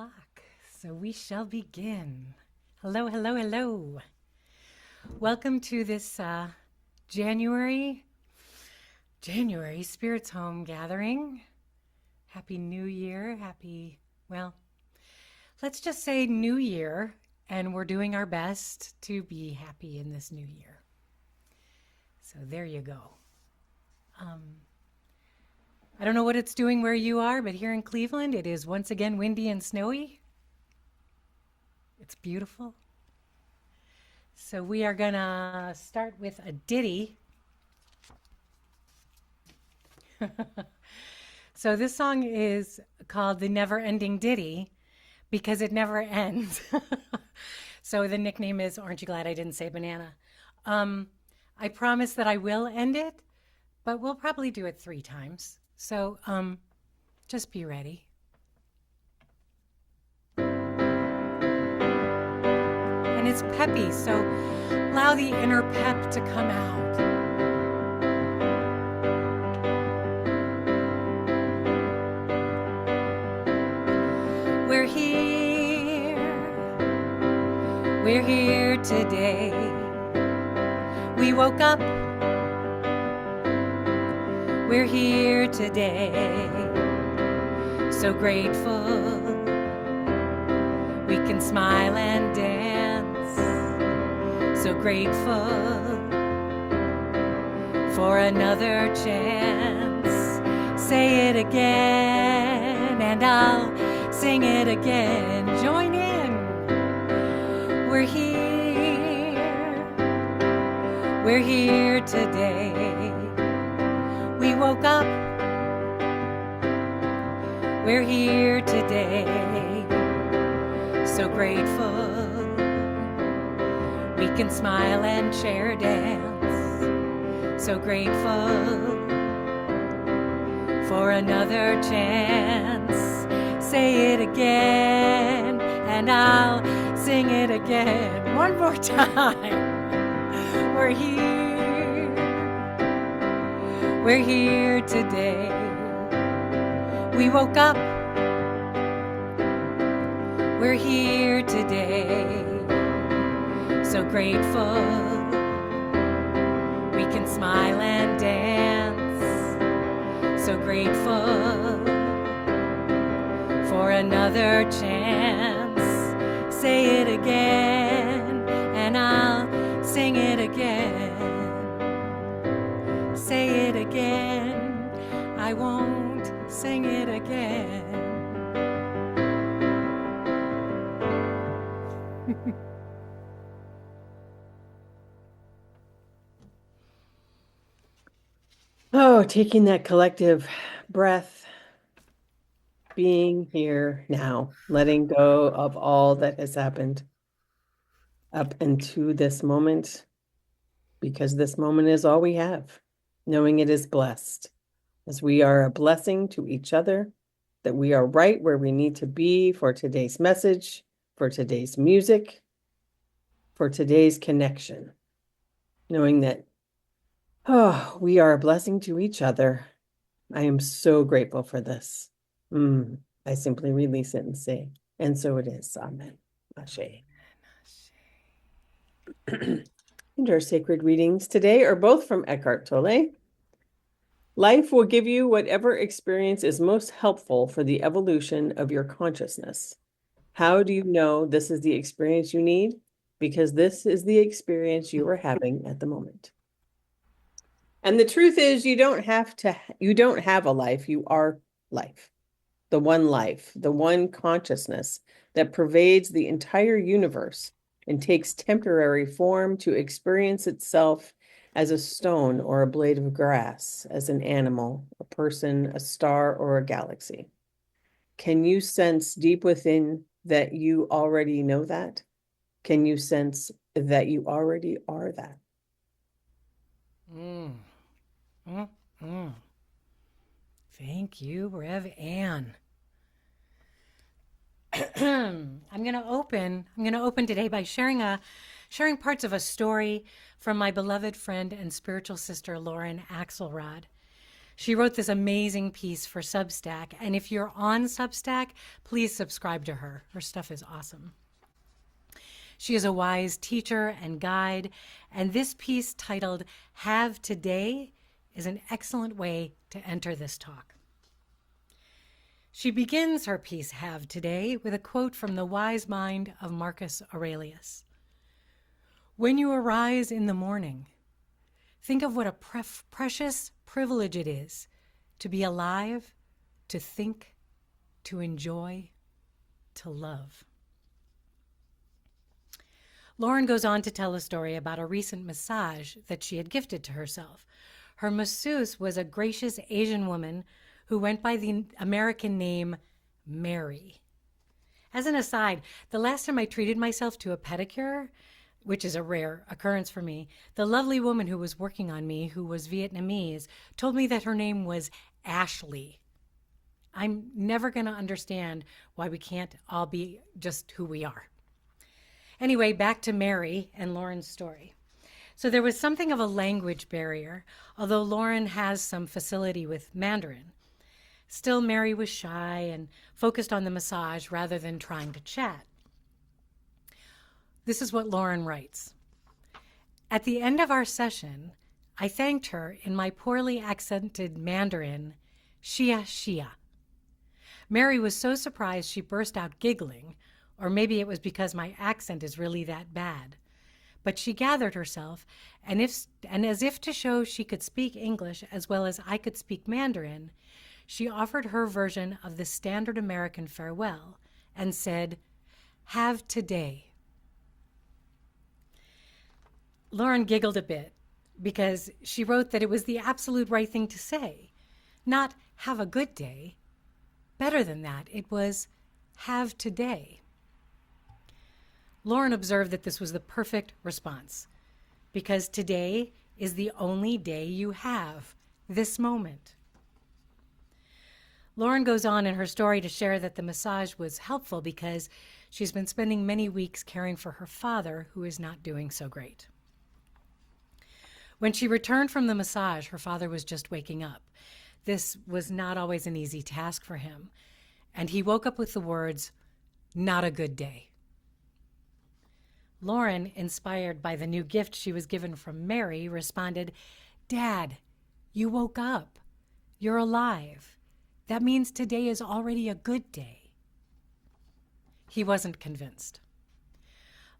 o'clock, so we shall begin. Hello, hello, hello. Welcome to this January Spirits Home gathering. Happy New Year. Well, let's just say New Year, and we're doing our best to be happy in this new year. So there you go. I don't know what it's doing where you are, but here in Cleveland, it is once again windy and snowy. It's beautiful. So we are going to start with a ditty. So this song is called The Never Ending Ditty because it never ends. So the nickname is, aren't you glad I didn't say banana? I promise that I will end it, but we'll probably do it 3 times. So just be ready. And it's peppy, so allow the inner pep to come out. We're here today. We woke up. We're here today, so grateful. We can smile and dance, so grateful for another chance. Say it again, and I'll sing it again. Join in. We're here today. We woke up, we're here today, so grateful. We can smile and share dance, so grateful for another chance. Say it again, and I'll sing it again. One more time. We're here today. We woke up. We're here today. So grateful. We can smile and dance. So grateful for another chance. Say it again, and I'll sing it again. Say it again, I won't sing it again. Oh, taking that collective breath, being here now, letting go of all that has happened up into this moment, because this moment is all we have. Knowing it is blessed, as we are a blessing to each other, that we are right where we need to be for today's message, for today's music, for today's connection. Knowing that, we are a blessing to each other. I am so grateful for this. I simply release it and say, and so it is. Amen. Ashe. And our sacred readings today are both from Eckhart Tolle. Life will give you whatever experience is most helpful for the evolution of your consciousness. How do you know this is the experience you need? Because this is the experience you are having at the moment. And the truth is, you don't have a life, you are life. The one consciousness that pervades the entire universe and takes temporary form to experience itself as a stone or a blade of grass, as an animal, a person, a star, or a galaxy. Can you sense deep within that you already know that? Can you sense that you already are that? Thank you, Rev Ann. I'm going to open today by sharing parts of a story from my beloved friend and spiritual sister, Lauren Axelrod. She wrote this amazing piece for Substack, and if you're on Substack, please subscribe to her. Her stuff is awesome. She is a wise teacher and guide, and this piece titled Have Today is an excellent way to enter this talk. She begins her piece, Have Today, with a quote from the wise mind of Marcus Aurelius. When you arise in the morning, think of what a precious privilege it is to be alive, to think, to enjoy, to love. Lauren goes on to tell a story about a recent massage that she had gifted to herself. Her masseuse was a gracious Asian woman who went by the American name Mary. As an aside, the last time I treated myself to a pedicure, which is a rare occurrence for me, the lovely woman who was working on me, who was Vietnamese, told me that her name was Ashley. I'm never going to understand why we can't all be just who we are. Anyway, back to Mary and Lauren's story. So there was something of a language barrier, although Lauren has some facility with Mandarin. Still, Mary was shy and focused on the massage rather than trying to chat. This is what Lauren writes. At the end of our session, I thanked her in my poorly accented Mandarin, Xia Xia. Mary was so surprised she burst out giggling, or maybe it was because my accent is really that bad. But she gathered herself, and as if to show she could speak English as well as I could speak Mandarin, she offered her version of the standard American farewell and said, "Have today." Lauren giggled a bit because she wrote that it was the absolute right thing to say. Not "have a good day." Better than that, it was "have today." Lauren observed that this was the perfect response because today is the only day you have, this moment. Lauren goes on in her story to share that the massage was helpful because she's been spending many weeks caring for her father, who is not doing so great. When she returned from the massage, her father was just waking up. This was not always an easy task for him, and he woke up with the words, "Not a good day." Lauren, inspired by the new gift she was given from Mary, responded, "Dad, you woke up. You're alive. That means today is already a good day." He wasn't convinced.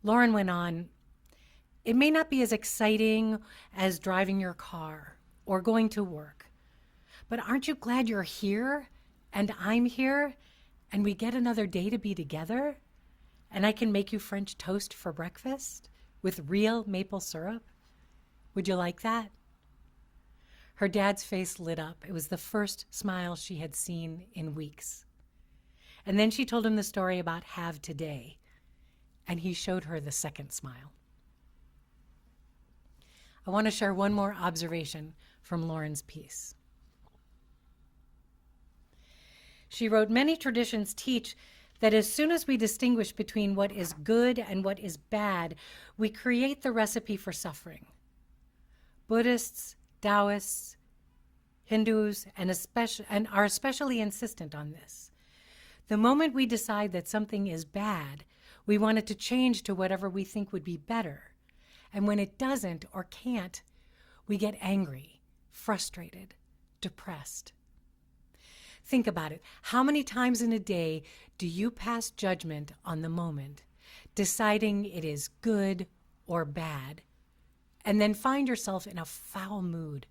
Lauren went on, "It may not be as exciting as driving your car or going to work, but aren't you glad you're here and I'm here and we get another day to be together? And I can make you French toast for breakfast with real maple syrup? Would you like that?" Her dad's face lit up. It was the first smile she had seen in weeks. And then she told him the story about Have Today, and he showed her the second smile. I want to share one more observation from Lauren's piece. She wrote, "Many traditions teach that as soon as we distinguish between what is good and what is bad, we create the recipe for suffering. Buddhists, Taoists, Hindus, and are especially insistent on this. The moment we decide that something is bad, we want it to change to whatever we think would be better. And when it doesn't or can't, we get angry, frustrated, depressed. Think about it. How many times in a day do you pass judgment on the moment, deciding it is good or bad, and then find yourself in a foul mood,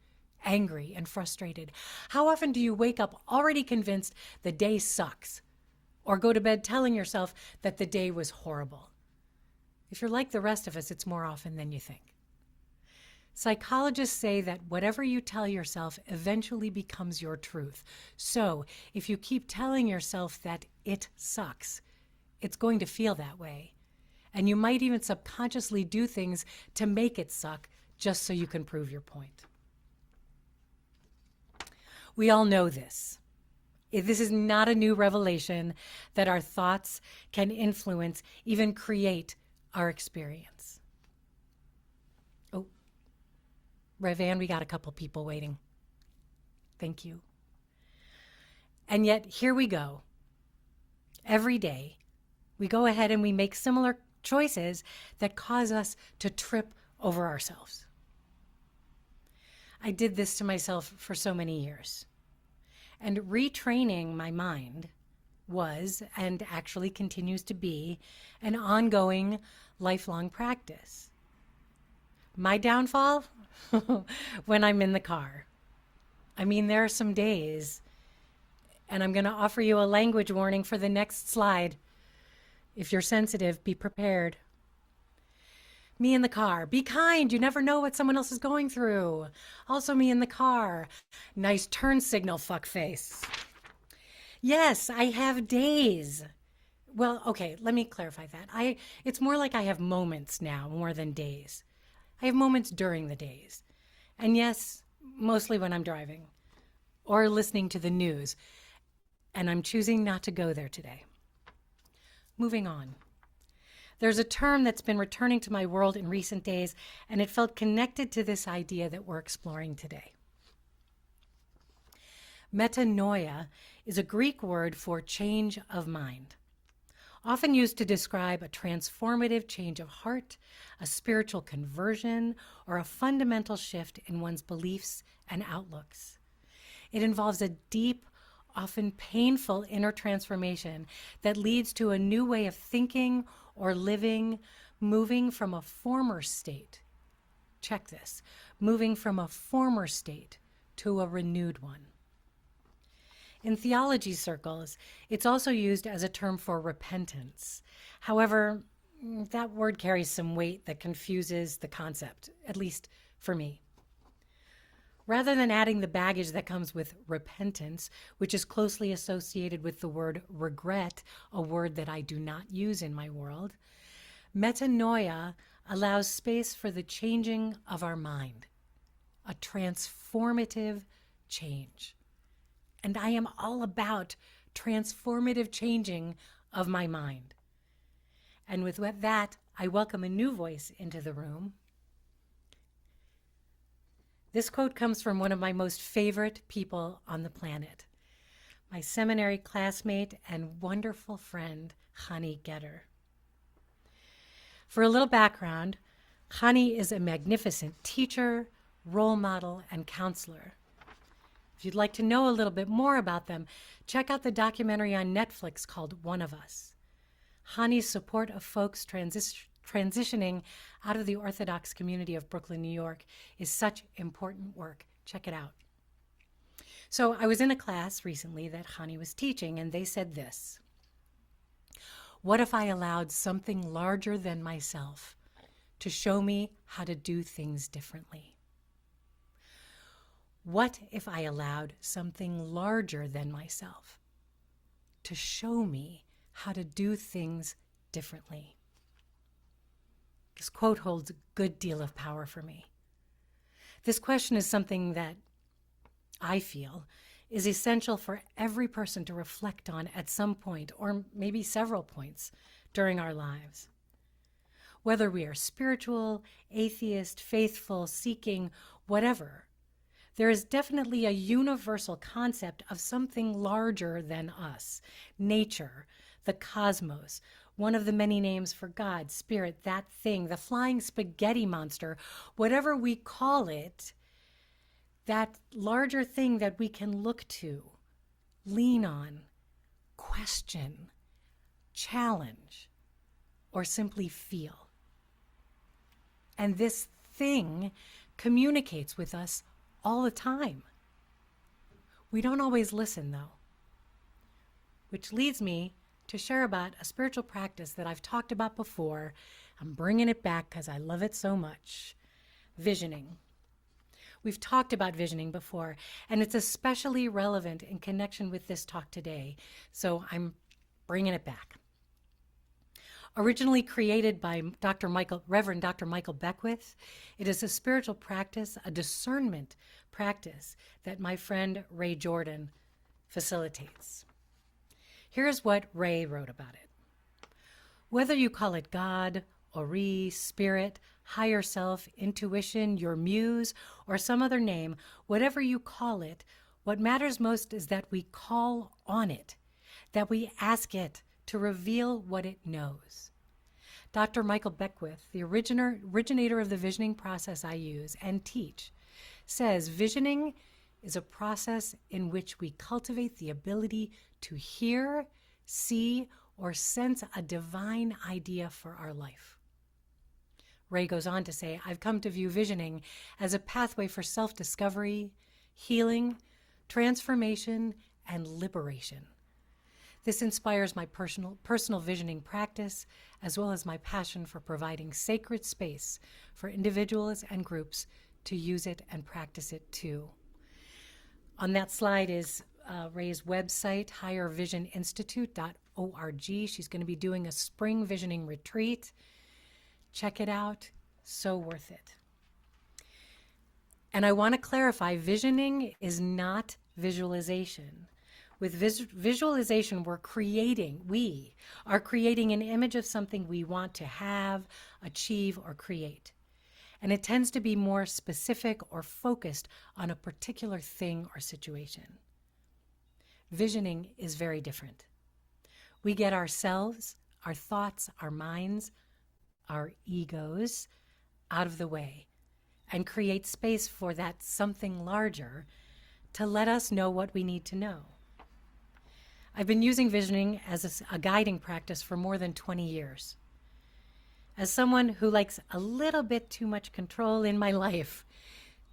angry and frustrated? How often do you wake up already convinced the day sucks, or go to bed telling yourself that the day was horrible? If you're like the rest of us, it's more often than you think. Psychologists say that whatever you tell yourself eventually becomes your truth. So if you keep telling yourself that it sucks, it's going to feel that way. And you might even subconsciously do things to make it suck just so you can prove your point. We all know this. This is not a new revelation that our thoughts can influence, even create our experience. Oh, Revan, we got a couple people waiting. Thank you. And yet, here we go. Every day, we go ahead and we make similar choices that cause us to trip over ourselves. I did this to myself for so many years. And retraining my mind was, and actually continues to be, an ongoing, lifelong practice. My downfall? When I'm in the car. I mean, there are some days, and I'm going to offer you a language warning for the next slide. If you're sensitive, be prepared. Me in the car. Be kind. You never know what someone else is going through. Also me in the car. Nice turn signal, fuckface. Yes, I have days. Well, okay, let me clarify that. It's more like I have moments now more than days. I have moments during the days. And yes, mostly when I'm driving or listening to the news. And I'm choosing not to go there today. Moving on. There's a term that's been returning to my world in recent days, and it felt connected to this idea that we're exploring today. Metanoia is a Greek word for change of mind, often used to describe a transformative change of heart, a spiritual conversion, or a fundamental shift in one's beliefs and outlooks. It involves a deep, often painful inner transformation that leads to a new way of thinking or living, moving from a former state. Check this, moving from a former state to a renewed one. In theology circles, it's also used as a term for repentance. However, that word carries some weight that confuses the concept, at least for me. Rather than adding the baggage that comes with repentance, which is closely associated with the word regret, a word that I do not use in my world, metanoia allows space for the changing of our mind, a transformative change. And I am all about transformative changing of my mind. And with that, I welcome a new voice into the room. This quote comes from one of my most favorite people on the planet, my seminary classmate and wonderful friend, Chani Getter. For a little background, Chani is a magnificent teacher, role model, and counselor. If you'd like to know a little bit more about them, check out the documentary on Netflix called One of Us. Chani's support of folks transitioning out of the Orthodox community of Brooklyn, New York is such important work. Check it out. So I was in a class recently that Chani was teaching, and they said this: what if I allowed something larger than myself to show me how to do things differently? What if I allowed something larger than myself to show me how to do things differently? This quote holds a good deal of power for me. This question is something that I feel is essential for every person to reflect on at some point, or maybe several points during our lives. Whether we are spiritual, atheist, faithful, seeking, whatever, there is definitely a universal concept of something larger than us, nature, the cosmos, one of the many names for God, spirit, that thing, the flying spaghetti monster, whatever we call it, that larger thing that we can look to, lean on, question, challenge, or simply feel. And this thing communicates with us all the time. We don't always listen, though. Which leads me to share about a spiritual practice that I've talked about before. I'm bringing it back because I love it so much. Visioning. We've talked about visioning before, and it's especially relevant in connection with this talk today, so I'm bringing it back. Originally created by Reverend Dr. Michael Beckwith, it is a spiritual practice, a discernment practice that my friend Ray Jordan facilitates. Here's what Ray wrote about it. Whether you call it God, Ori, spirit, higher self, intuition, your muse, or some other name, whatever you call it, What matters most is that we call on it, that we ask it to reveal what it knows. Dr. Michael Beckwith, the originator of the visioning process I use and teach, says visioning is a process in which we cultivate the ability to hear, see, or sense a divine idea for our life. Ray goes on to say, I've come to view visioning as a pathway for self-discovery, healing, transformation, and liberation. This inspires my personal visioning practice, as well as my passion for providing sacred space for individuals and groups to use it and practice it too. On that slide is Ray's website, highervisioninstitute.org. She's going to be doing a spring visioning retreat. Check it out. So worth it. And I want to clarify, visioning is not visualization. With visualization, we are creating an image of something we want to have, achieve, or create. And it tends to be more specific or focused on a particular thing or situation. Visioning is very different. We get ourselves, our thoughts, our minds, our egos out of the way and create space for that something larger to let us know what we need to know. I've been using visioning as a guiding practice for more than 20 years. As someone who likes a little bit too much control in my life,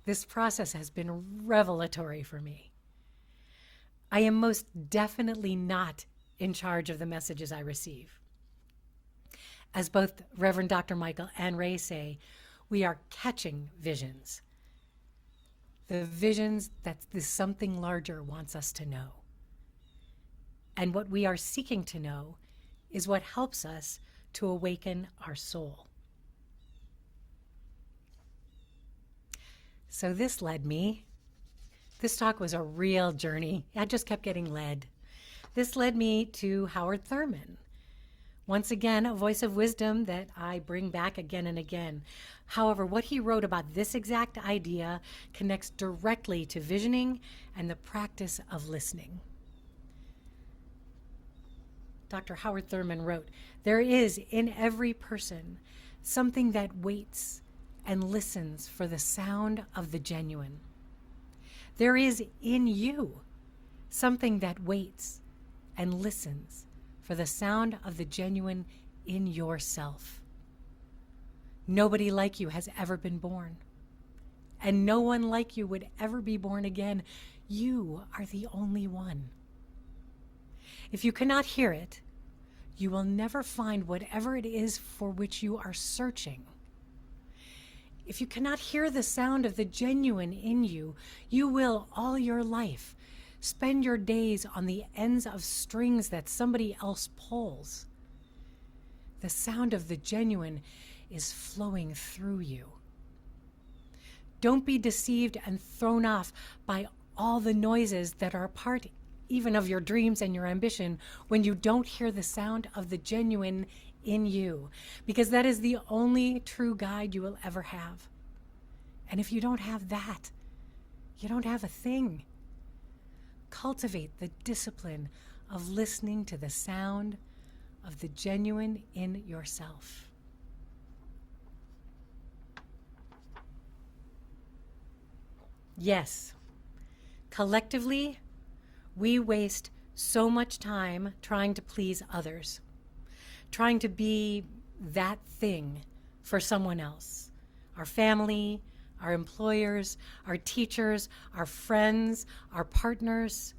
this process has been revelatory for me. I am most definitely not in charge of the messages I receive. As both Reverend Dr. Michael and Ray say, we are catching visions. The visions that this something larger wants us to know. And what we are seeking to know is what helps us to awaken our soul. So this talk was a real journey. I just kept getting led. This led me to Howard Thurman. Once again, a voice of wisdom that I bring back again and again. However, what he wrote about this exact idea connects directly to visioning and the practice of listening. Dr. Howard Thurman wrote, there is in every person something that waits and listens for the sound of the genuine. There is in you something that waits and listens for the sound of the genuine in yourself. Nobody like you has ever been born, and no one like you would ever be born again. You are the only one. If you cannot hear it, you will never find whatever it is for which you are searching. If you cannot hear the sound of the genuine in you, you will all your life spend your days on the ends of strings that somebody else pulls. The sound of the genuine is flowing through you. Don't be deceived and thrown off by all the noises that are a part even of your dreams and your ambition when you don't hear the sound of the genuine in you, because that is the only true guide you will ever have. And if you don't have that, you don't have a thing. Cultivate the discipline of listening to the sound of the genuine in yourself. Yes, collectively, we waste so much time trying to please others, trying to be that thing for someone else, our family, our employers, our teachers, our friends, our partners.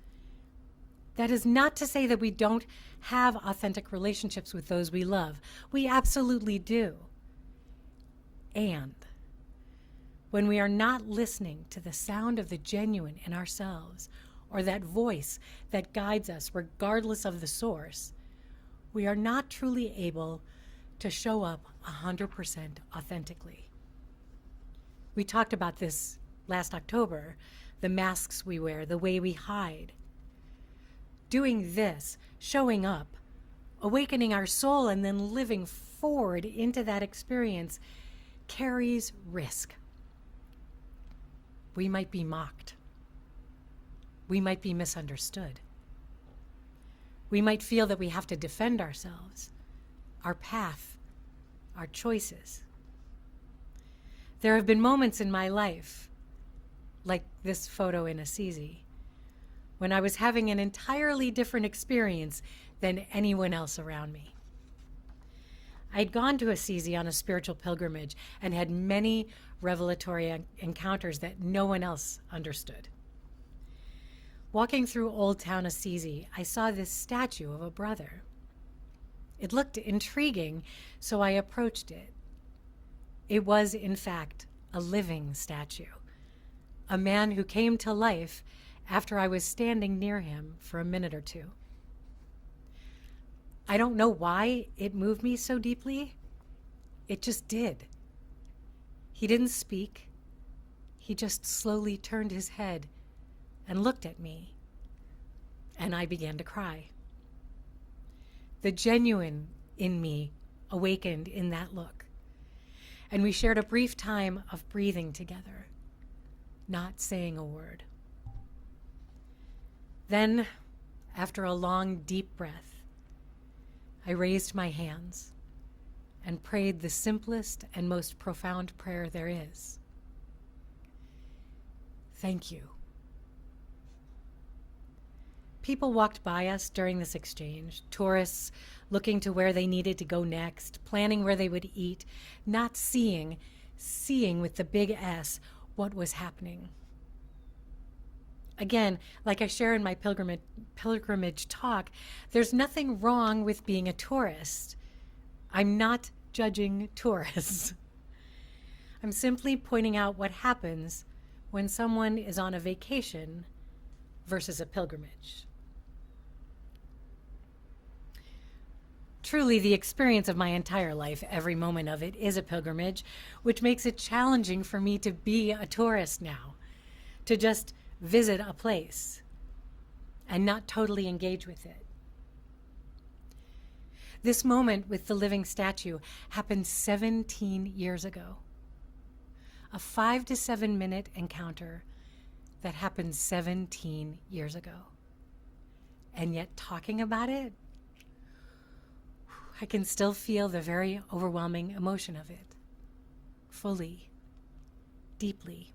That is not to say that we don't have authentic relationships with those we love. We absolutely do. And when we are not listening to the sound of the genuine in ourselves, or that voice that guides us regardless of the source, we are not truly able to show up 100% authentically. We talked about this last October, the masks we wear, the way we hide. Doing this, showing up, awakening our soul, and then living forward into that experience carries risk. We might be mocked. we might be misunderstood. We might feel that we have to defend ourselves, our path, our choices. There have been moments in my life, like this photo in Assisi, when I was having an entirely different experience than anyone else around me. I'd gone to Assisi on a spiritual pilgrimage and had many revelatory encounters that no one else understood. Walking through Old Town Assisi, I saw this statue of a brother. It looked intriguing, so I approached it. It was, in fact, a living statue, a man who came to life after I was standing near him for a minute or two. I don't know why it moved me so deeply. It just did. He didn't speak. He just slowly turned his head and looked at me, and I began to cry. The genuine in me awakened in that look, and we shared a brief time of breathing together, not saying a word. Then, after a long, deep breath, I raised my hands and prayed the simplest and most profound prayer there is. Thank you. People walked by us during this exchange, tourists looking to where they needed to go next, planning where they would eat, not seeing with the big S, what was happening. Again, like I share in my pilgrimage talk, there's nothing wrong with being a tourist. I'm not judging tourists. I'm simply pointing out what happens when someone is on a vacation versus a pilgrimage. Truly, the experience of my entire life, every moment of it, is a pilgrimage, which makes it challenging for me to be a tourist now, to just visit a place and not totally engage with it. This moment with the living statue happened 17 years ago. A 5 to 7 minute encounter that happened 17 years ago. And yet talking about it, I can still feel the very overwhelming emotion of it, fully, deeply.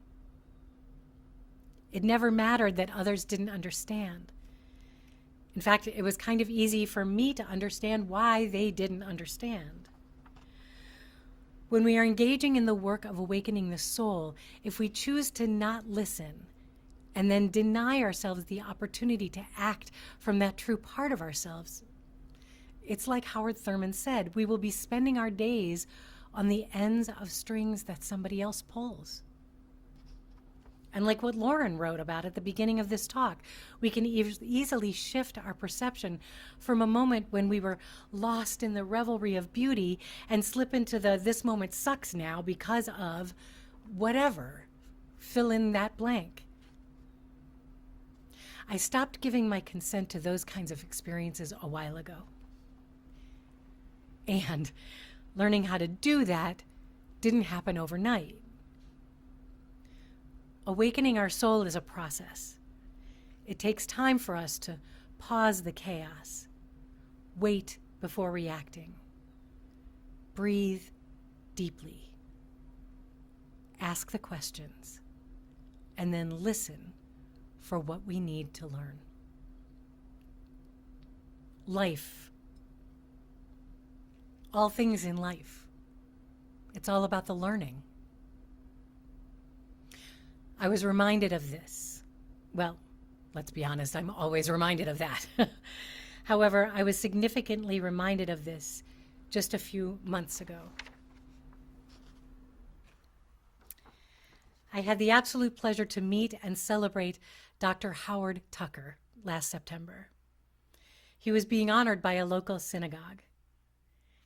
It never mattered that others didn't understand. In fact, it was kind of easy for me to understand why they didn't understand. When we are engaging in the work of awakening the soul, if we choose to not listen and then deny ourselves the opportunity to act from that true part of ourselves, it's like Howard Thurman said, we will be spending our days on the ends of strings that somebody else pulls. And like what Lauren wrote about at the beginning of this talk, we can easily shift our perception from a moment when we were lost in the revelry of beauty and slip into the this moment sucks now because of whatever. Fill in that blank. I stopped giving my consent to those kinds of experiences a while ago. And learning how to do that didn't happen overnight. Awakening our soul is a process. It takes time for us to pause the chaos, wait before reacting, breathe deeply, ask the questions, and then listen for what we need to learn. Life. All things in life. It's all about the learning. I was reminded of this. Well, let's be honest, I'm always reminded of that. However, I was significantly reminded of this just a few months ago. I had the absolute pleasure to meet and celebrate Dr. Howard Tucker last September. He was being honored by a local synagogue.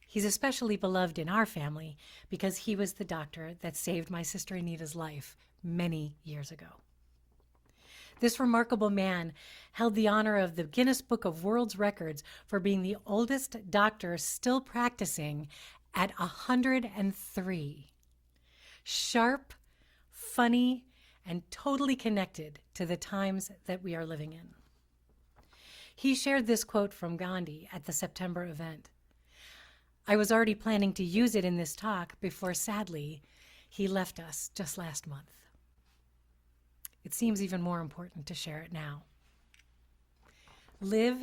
He's especially beloved in our family because he was the doctor that saved my sister Anita's life many years ago. This remarkable man held the honor of the Guinness Book of World Records for being the oldest doctor still practicing at 103. Sharp, funny, and totally connected to the times that we are living in. He shared this quote from Gandhi at the September event. I was already planning to use it in this talk before, sadly, he left us just last month. It seems even more important to share it now. Live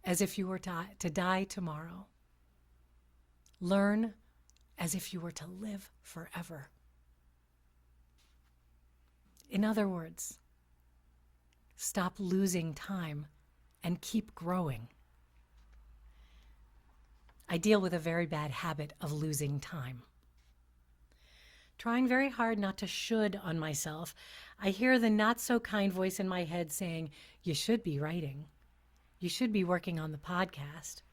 as if you were to die tomorrow. Learn as if you were to live forever. In other words, stop losing time and keep growing. I deal with a very bad habit of losing time. Trying very hard not to should on myself, I hear the not so kind voice in my head saying, you should be writing. You should be working on the podcast.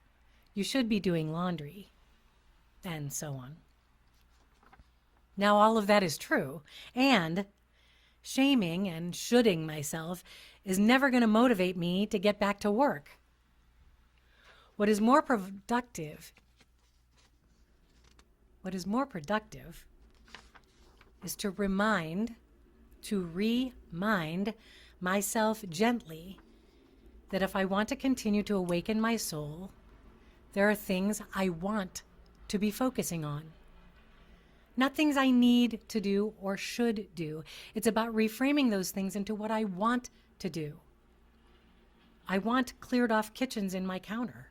You should be doing laundry, and so on. Now, all of that is true, and shaming and shoulding myself is never going to motivate me to get back to work. What is more productive is to remind myself gently that if I want to continue to awaken my soul, there are things I want to be focusing on. Not things I need to do or should do. It's about reframing those things into what I want to do. I want cleared off kitchens in my counter.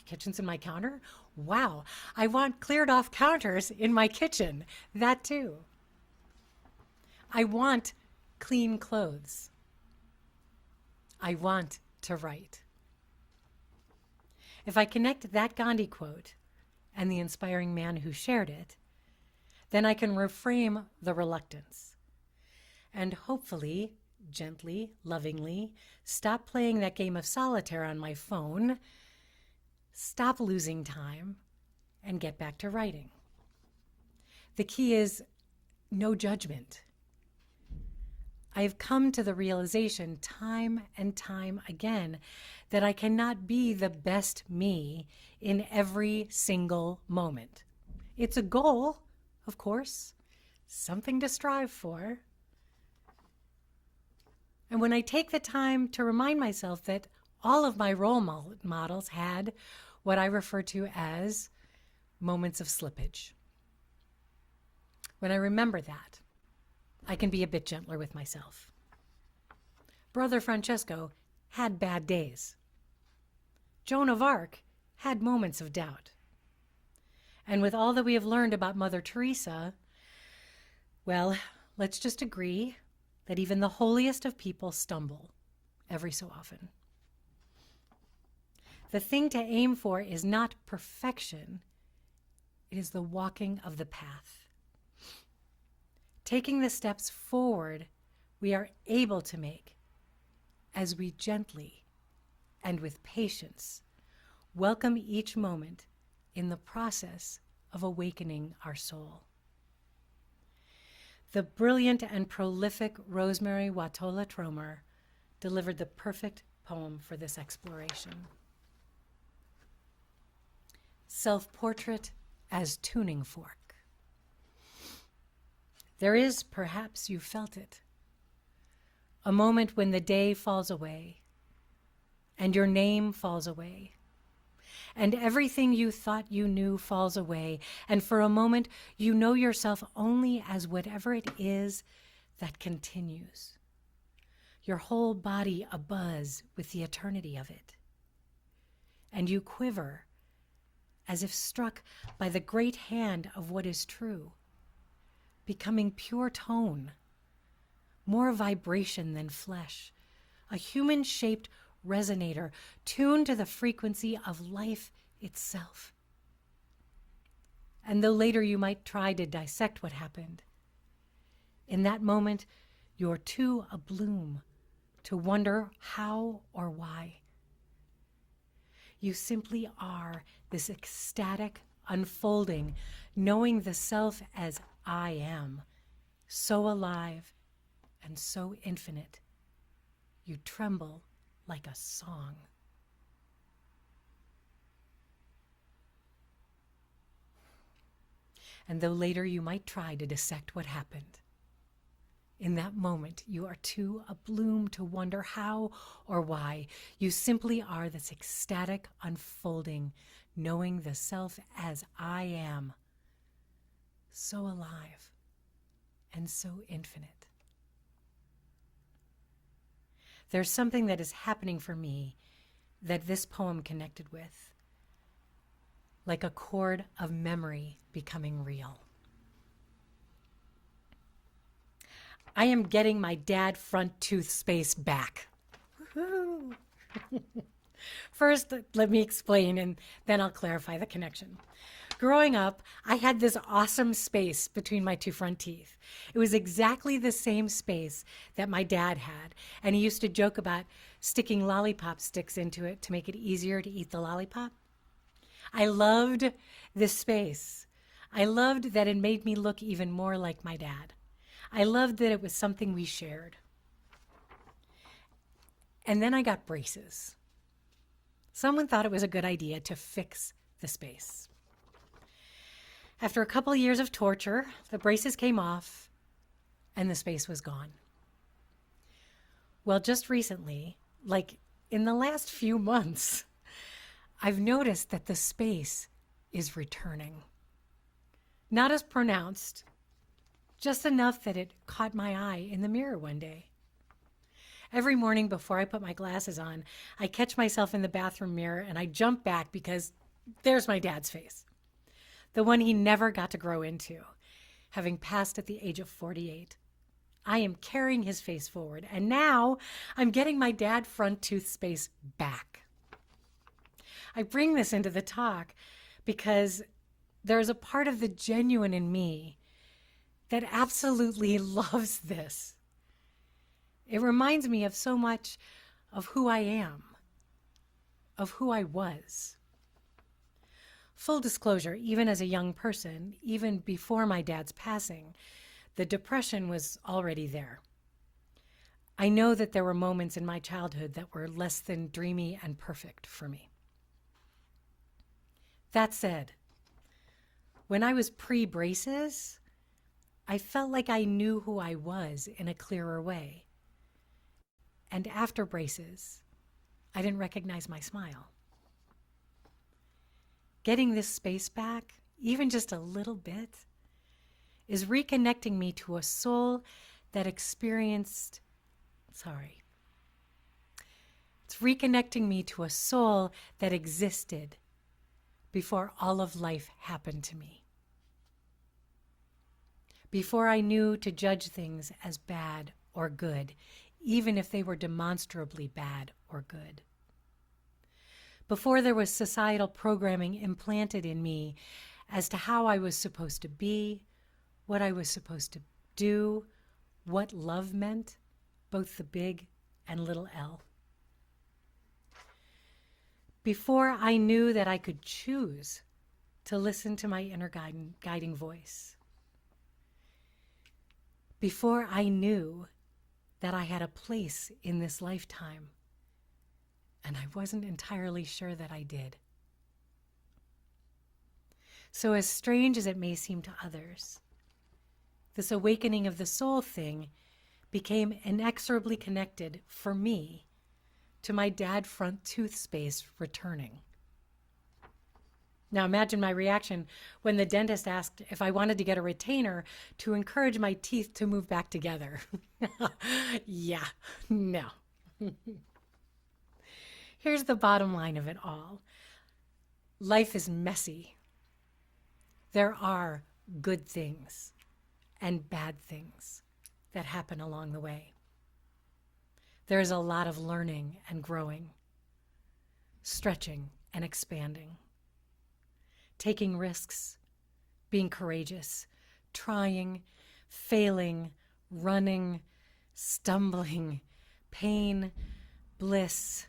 Kitchens in my counter? Wow. I want cleared off counters in my kitchen. That too. I want clean clothes. I want to write. If I connect that Gandhi quote and the inspiring man who shared it, then I can reframe the reluctance and hopefully, gently, lovingly, stop playing that game of solitaire on my phone, stop losing time, and get back to writing. The key is no judgment. I have come to the realization time and time again that I cannot be the best me in every single moment. It's a goal, of course, something to strive for. And when I take the time to remind myself that all of my role models had what I refer to as moments of slippage, when I remember that, I can be a bit gentler with myself. Brother Francesco had bad days. Joan of Arc had moments of doubt. And with all that we have learned about Mother Teresa, well, let's just agree that even the holiest of people stumble every so often. The thing to aim for is not perfection, it is the walking of the path. Taking the steps forward we are able to make as we gently and with patience welcome each moment in the process of awakening our soul. The brilliant and prolific Rosemary Watola Tromer delivered the perfect poem for this exploration. Self-portrait as tuning fork. There is, perhaps you felt it, a moment when the day falls away and your name falls away and everything you thought you knew falls away, and for a moment you know yourself only as whatever it is that continues, your whole body abuzz with the eternity of it, and you quiver as if struck by the great hand of what is true, becoming pure tone, more vibration than flesh, a human-shaped resonator tuned to the frequency of life itself. And though later you might try to dissect what happened, in that moment you're too abloom to wonder how or why. You simply are this ecstatic unfolding, knowing the self as I am, so alive and so infinite. You tremble like a song. And though later you might try to dissect what happened, In that moment, you are too abloom to wonder how or why. You simply are this ecstatic unfolding, knowing the self as I am, so alive and so infinite. There's something that is happening for me that this poem connected with, like a chord of memory becoming real. I am getting my dad front tooth space back. Woo-hoo. First, let me explain and then I'll clarify the connection. Growing up, I had this awesome space between my two front teeth. It was exactly the same space that my dad had, and he used to joke about sticking lollipop sticks into it to make it easier to eat the lollipop. I loved this space. I loved that it made me look even more like my dad. I loved that it was something we shared. And then I got braces. Someone thought it was a good idea to fix the space. After a couple of years of torture, the braces came off and the space was gone. Well, just recently, like in the last few months, I've noticed that the space is returning. Not as pronounced, just enough that it caught my eye in the mirror one day. Every morning before I put my glasses on, I catch myself in the bathroom mirror and I jump back because there's my dad's face. The one he never got to grow into, having passed at the age of 48. I am carrying his face forward, and now I'm getting my dad front tooth space back. I bring this into the talk because there's a part of the genuine in me that absolutely loves this. It reminds me of so much of who I am, of who I was. Full disclosure, even as a young person, even before my dad's passing, the depression was already there. I know that there were moments in my childhood that were less than dreamy and perfect for me. That said, when I was pre-braces, I felt like I knew who I was in a clearer way. And after braces, I didn't recognize my smile. Getting this space back, even just a little bit, is reconnecting me to a soul that It's reconnecting me to a soul that existed before all of life happened to me. Before I knew to judge things as bad or good, even if they were demonstrably bad or good. Before there was societal programming implanted in me as to how I was supposed to be, what I was supposed to do, what love meant, both the big and little L. Before I knew that I could choose to listen to my inner guiding voice. Before I knew that I had a place in this lifetime, and I wasn't entirely sure that I did. So as strange as it may seem to others, this awakening of the soul thing became inexorably connected for me to my dad front tooth space returning. Now imagine my reaction when the dentist asked if I wanted to get a retainer to encourage my teeth to move back together. Yeah, no. Here's the bottom line of it all. Life is messy. There are good things and bad things that happen along the way. There is a lot of learning and growing, stretching and expanding, taking risks, being courageous, trying, failing, running, stumbling, pain, bliss,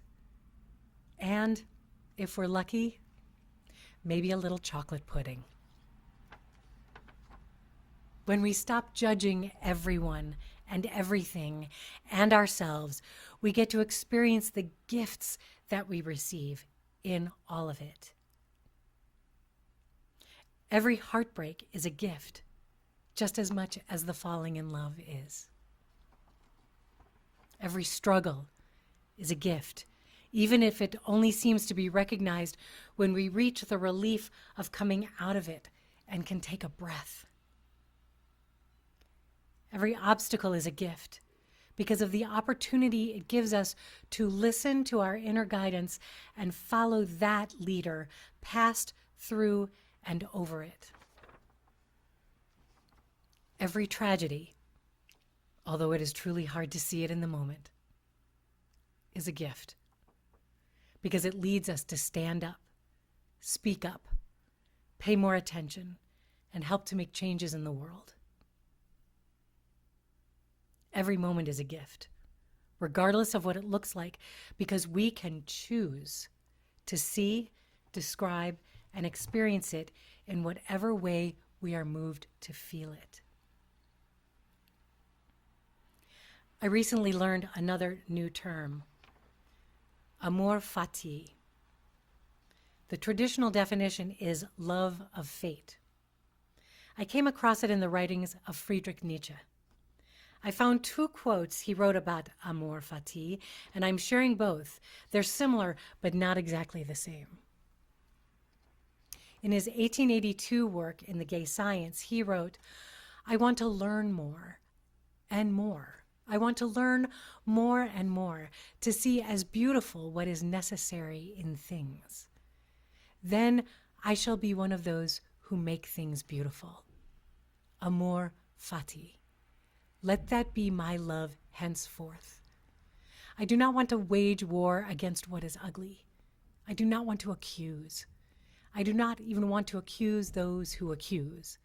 and, if we're lucky, maybe a little chocolate pudding. When we stop judging everyone and everything and ourselves, we get to experience the gifts that we receive in all of it. Every heartbreak is a gift, just as much as the falling in love is. Every struggle is a gift, even if it only seems to be recognized when we reach the relief of coming out of it and can take a breath. Every obstacle is a gift because of the opportunity it gives us to listen to our inner guidance and follow that leader past, through, and over it. Every tragedy, although it is truly hard to see it in the moment, is a gift because it leads us to stand up, speak up, pay more attention, and help to make changes in the world. Every moment is a gift, regardless of what it looks like, because we can choose to see, describe, and experience it in whatever way we are moved to feel it. I recently learned another new term, amor fati. The traditional definition is love of fate. I came across it in the writings of Friedrich Nietzsche. I found 2 quotes he wrote about amor fati, and I'm sharing both. They're similar, but not exactly the same. In his 1882 work in the Gay Science, he wrote, "I want to learn more and more. I want to learn more and more to see as beautiful what is necessary in things. Then I shall be one of those who make things beautiful. Amor fati. Let that be my love henceforth. I do not want to wage war against what is ugly. I do not want to accuse. I do not even want to accuse those who accuse.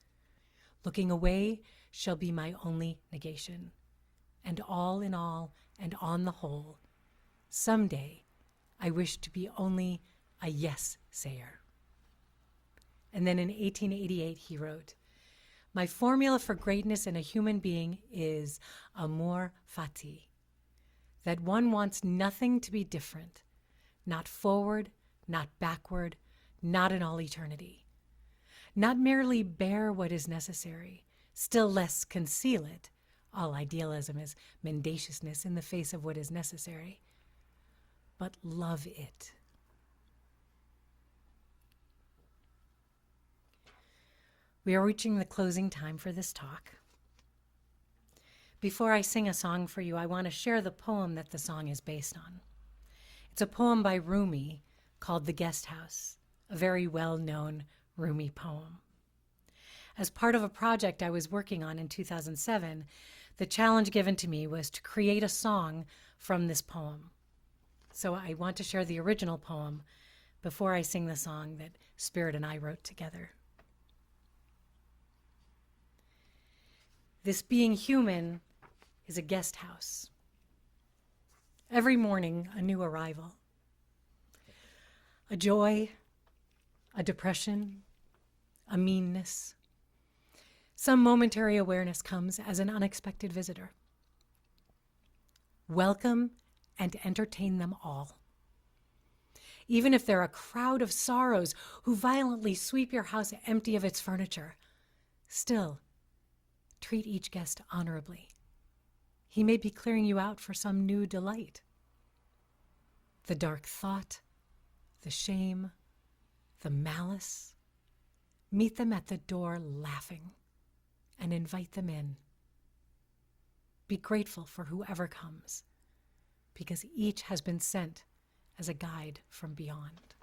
Looking away shall be my only negation. And all in all, and on the whole, someday I wish to be only a yes-sayer." And then in 1888 he wrote, "My formula for greatness in a human being is amor fati, that one wants nothing to be different, not forward, not backward, not in all eternity. Not merely bear what is necessary, still less conceal it. All idealism is mendaciousness in the face of what is necessary, but love it." We are reaching the closing time for this talk. Before I sing a song for you, I want to share the poem that the song is based on. It's a poem by Rumi called The Guest House, a very well-known Rumi poem. As part of a project I was working on in 2007, the challenge given to me was to create a song from this poem. So I want to share the original poem before I sing the song that Spirit and I wrote together. This being human is a guest house. Every morning, a new arrival. A joy, a depression, a meanness. Some momentary awareness comes as an unexpected visitor. Welcome and entertain them all. Even if they're a crowd of sorrows who violently sweep your house empty of its furniture, still, treat each guest honorably. He may be clearing you out for some new delight. The dark thought, the shame, the malice, meet them at the door laughing and invite them in. Be grateful for whoever comes, because each has been sent as a guide from beyond.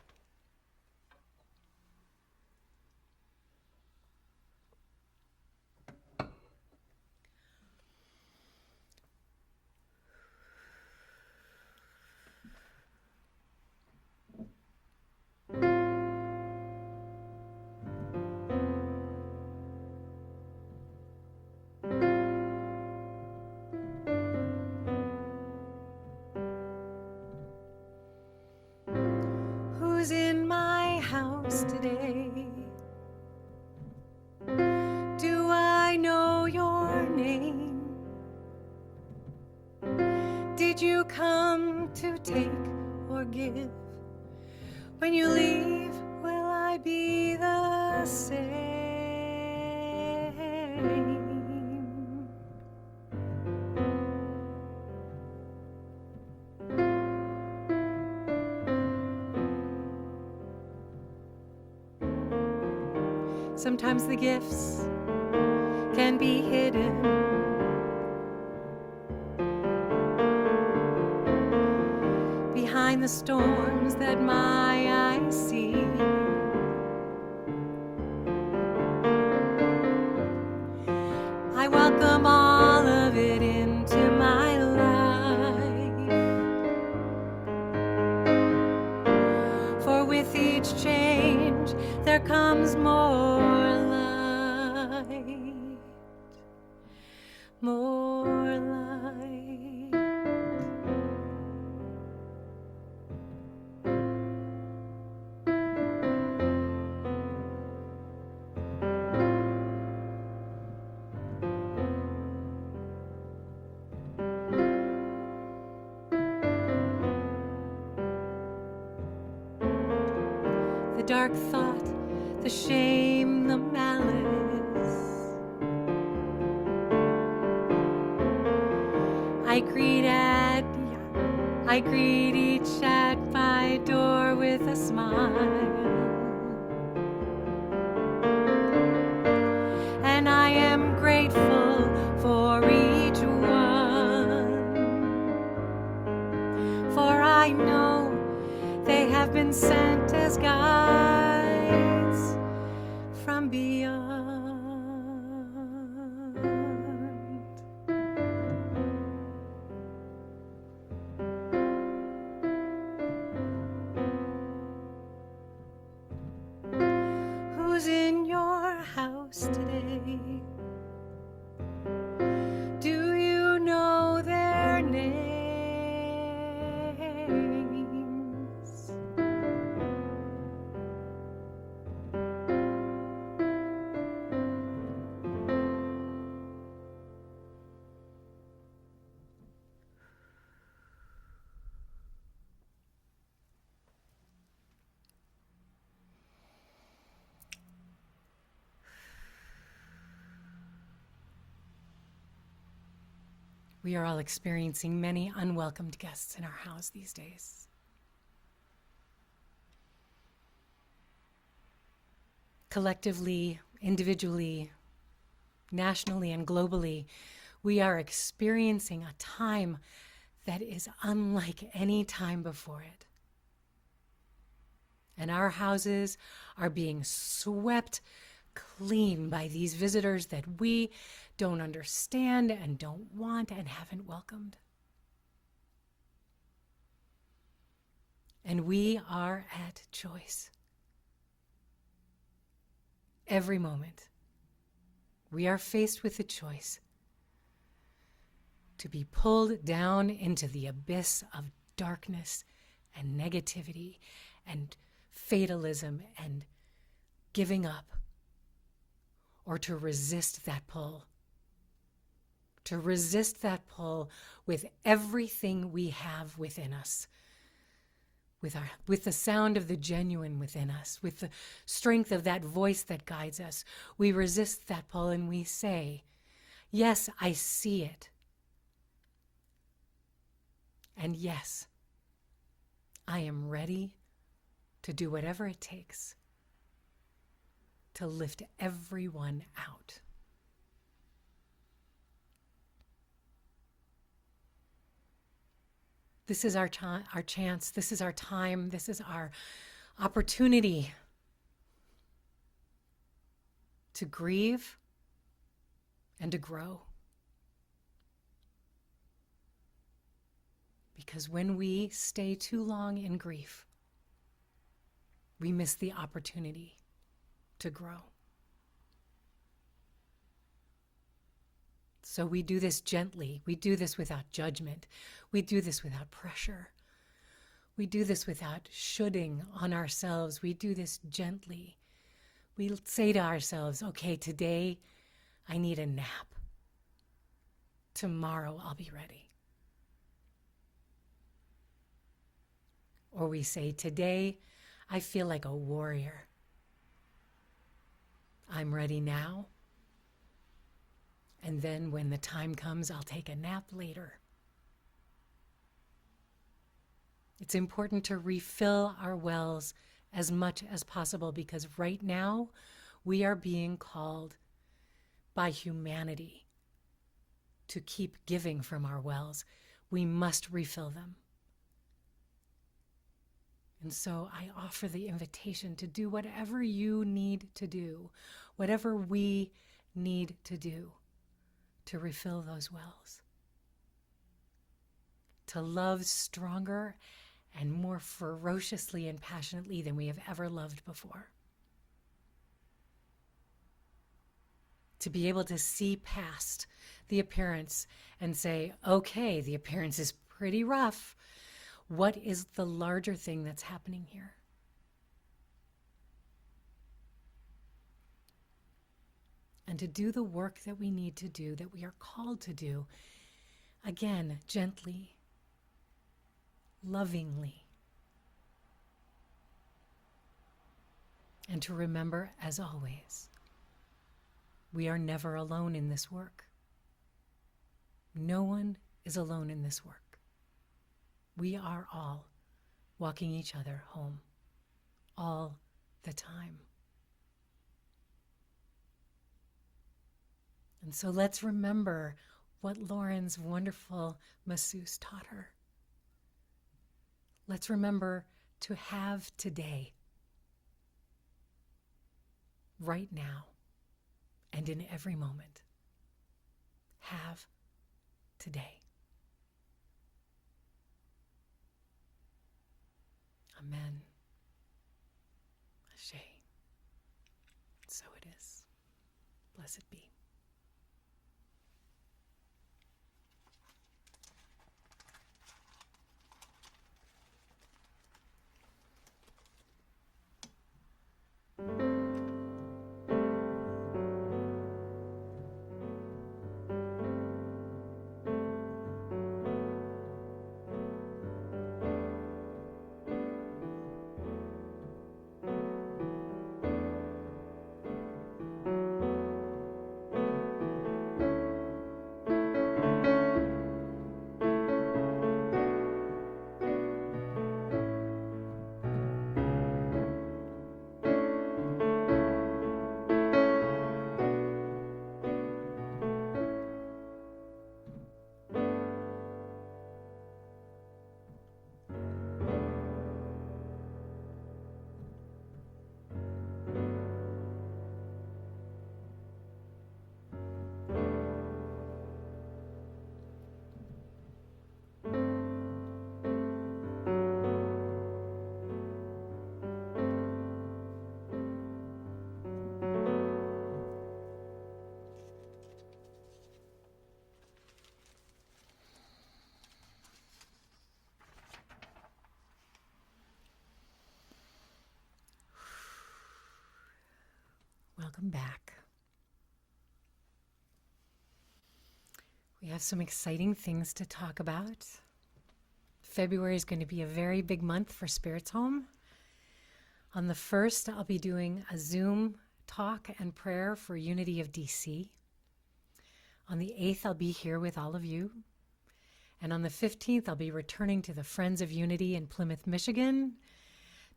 Who's in my house today? Do I know your name? Did you come to take or give? When you leave, will I be the same? Sometimes the gifts can be hidden behind the storms that my eyes see. I welcome all of it into my life, for with each change there comes more light, more light. The dark thought, the shame, the malice, I greet each at my door with a smile, and I am grateful for each one, for I know they have been sent as guides from beyond. Who's in your house today? Do you know their names? We are all experiencing many unwelcomed guests in our house these days. Collectively, individually, nationally, and globally, we are experiencing a time that is unlike any time before it. And our houses are being swept clean by these visitors that we don't understand and don't want and haven't welcomed. And we are at choice. Every moment, we are faced with the choice to be pulled down into the abyss of darkness and negativity and fatalism and giving up, or to resist that pull. To resist that pull with everything we have within us, with the sound of the genuine within us, with the strength of that voice that guides us. We resist that pull and we say, yes, I see it. And yes, I am ready to do whatever it takes to lift everyone out. This is our chance, this is our time, this is our opportunity to grieve and to grow. Because when we stay too long in grief, we miss the opportunity to grow. So we do this gently. We do this without judgment. We do this without pressure. We do this without shoulding on ourselves. We do this gently. We say to ourselves, okay, today I need a nap. Tomorrow I'll be ready. Or we say, today I feel like a warrior. I'm ready now. And then when the time comes, I'll take a nap later. It's important to refill our wells as much as possible, because right now We are being called by humanity to keep giving from our wells. We must refill them. And so I offer the invitation to do whatever you need to do, whatever we need to do to refill those wells, to love stronger and more ferociously and passionately than we have ever loved before. To be able to see past the appearance and say, okay, the appearance is pretty rough. What is the larger thing that's happening here? And to do the work that we need to do, that we are called to do, again, gently, lovingly. And to remember, as always, we are never alone in this work. No one is alone in this work. We are all walking each other home all the time. And so let's remember what Lauren's wonderful masseuse taught her. Let's remember to have today, right now, and in every moment. Have today. Amen. Ashe. So it is. Blessed be. Welcome back. We have some exciting things to talk about. February is going to be a very big month for SpiritsHome. On the 1st, I'll be doing a Zoom talk and prayer for Unity of DC. On the 8th, I'll be here with all of you. And on the 15th, I'll be returning to the Friends of Unity in Plymouth, Michigan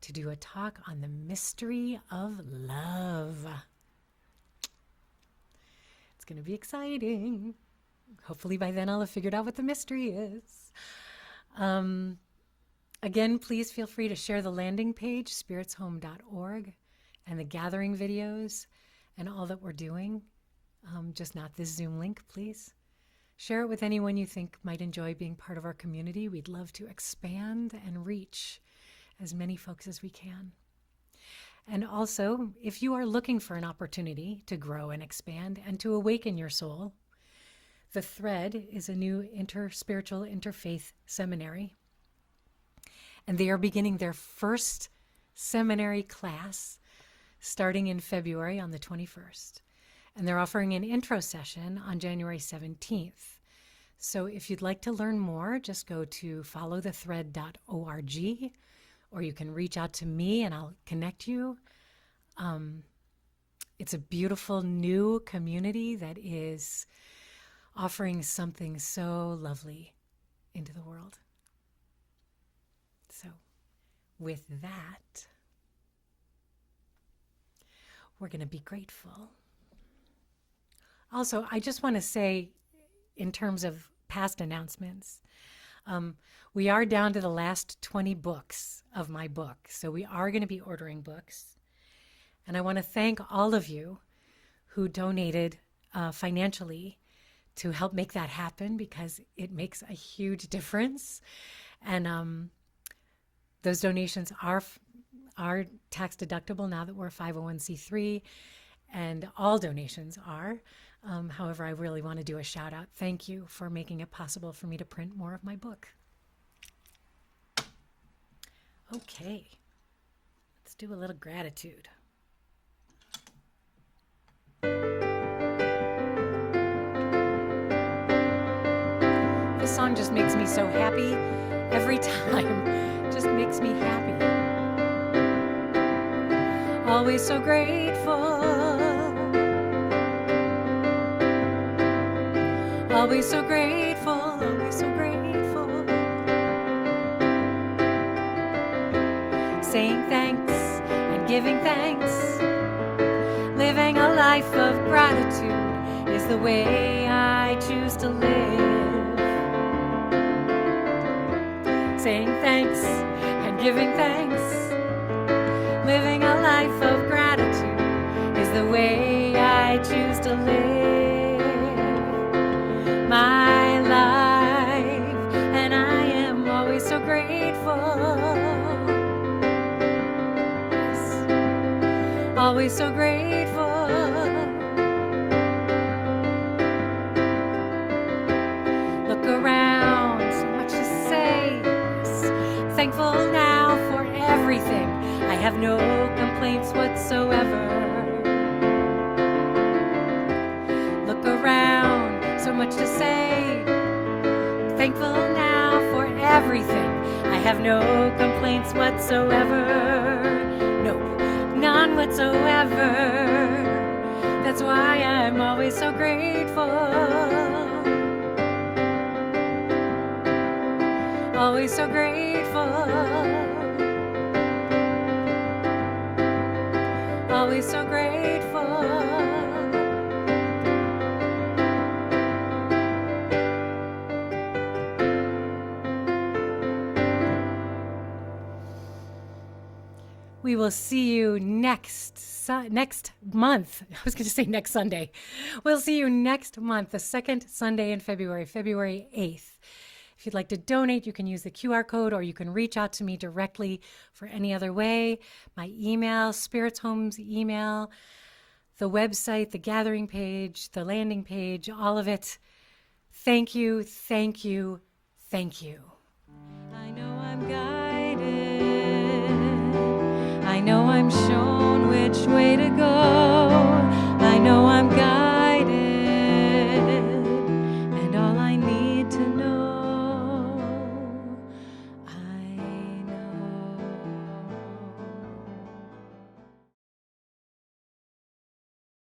to do a talk on the mystery of love. It's going to be exciting. Hopefully by then I'll have figured out what the mystery is. Again, please feel free to share the landing page, spiritshome.org, and the gathering videos and all that we're doing. Just not this Zoom link, please. Share it with anyone you think might enjoy being part of our community. We'd love to expand and reach as many folks as we can. And also, if you are looking for an opportunity to grow and expand and to awaken your soul, The Thread is a new spiritual interfaith seminary. And they are beginning their first seminary class starting in February on the 21st. And they're offering an intro session on January 17th. So if you'd like to learn more, just go to followthethread.org, or you can reach out to me and I'll connect you. It's a beautiful new community that is offering something so lovely into the world. So with that, we're going to be grateful. Also, I just want to say, in terms of past announcements, we are down to the last 20 books of my book. So we are going to be ordering books. And I want to thank all of you who donated financially to help make that happen, because it makes a huge difference. And those donations are tax deductible now that we're a 501c3, and all donations are. However, I really want to do a shout out. Thank you for making it possible for me to print more of my book. Okay, let's do a little gratitude. This song just makes me so happy every time. Just makes me happy. Always so grateful. Always so grateful. Always so grateful. Saying thanks and giving thanks. Living a life of gratitude is the way I choose to live. Saying thanks and giving thanks. Living a life of gratitude is the way I choose to live my life, and I am always so grateful. Yes. Always so grateful. Look around, so much to say. Yes. Thankful now for everything. I have no complaints whatsoever. Look around, so much to say. Thankful now for everything. I have no complaints whatsoever. Nope, none whatsoever. That's why I'm always so grateful. Always so grateful. Always so grateful. We will see you next month. I was going to say next Sunday. We'll see you next month, the second Sunday in February, February 8th. If you'd like to donate, you can use the QR code, or you can reach out to me directly for any other way. My email, SpiritsHome's email, the website, the gathering page, the landing page, all of it. Thank you, thank you, thank you. I know I'm guided. I know I'm shown which way to go.